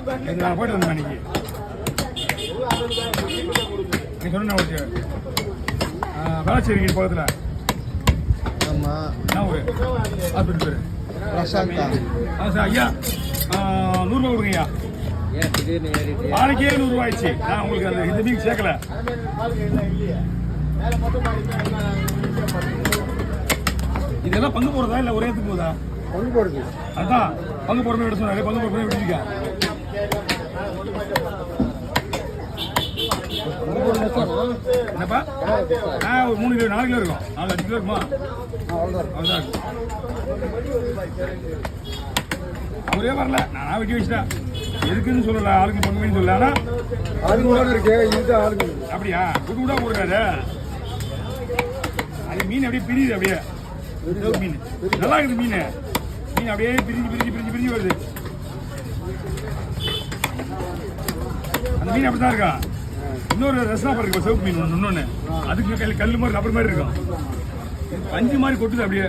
நான் போயிட்டு வந்தேன் அன்னைக்கு. நீ சொன்ன ஓகே. வேளச்சேரிக்கு பக்கத்தில். ஆமாம். என்ன ஊர்? ஹாஸ்பிட்டல் பேர் பிரசாந்தா. சார் ஐயா 100 ரூபா கொடுங்க ஐயா. நாளைக்கே 100 ரூபா ஆயிடுச்சு. நான் உங்களுக்கு அந்த இந்த வீக் சேர்க்கல. இதெல்லாம் பங்கு போடுறதா இல்லை ஒரே எடுத்துக்கு போதா? பங்கு போடுது. அதான் பங்கு போடுறது எடுத்து சொன்னாரு. பங்கு போடுறது விட்டுருக்கா. என்னப்பா? ஒரு 3 கிலோ 4 கிலோ இருக்கும். 4-5 கிலோ இருக்குமா? அவ்வளோதான் இருக்கும். அவரே வரல, நானா வெட்டி வச்சுட்டேன். எதுக்குன்னு சொல்லல, ஆளுக்கு பங்குன்னு சொல்லல. ஆனா ஆளுங்களோட இருக்கு. இது ஆளுங்க அப்படியா? விட்டு விட்டா போடுறாரு. அது மீன் அப்படியே பிரியுது. அப்படியே மீன் நல்லா இருக்குது. மீன் அப்படியே பிரிஞ்சு வருது. அந்த மீன் அப்படிதான் இருக்கா. இன்னொரு ரசனா இருக்கு சிவப்பு மீன் ஒன்று. இன்னொன்று அதுக்கு கல் மாதிரி ரப்பர் மாதிரி இருக்கும். பஞ்சு மாதிரி கொட்டுது அப்படியே.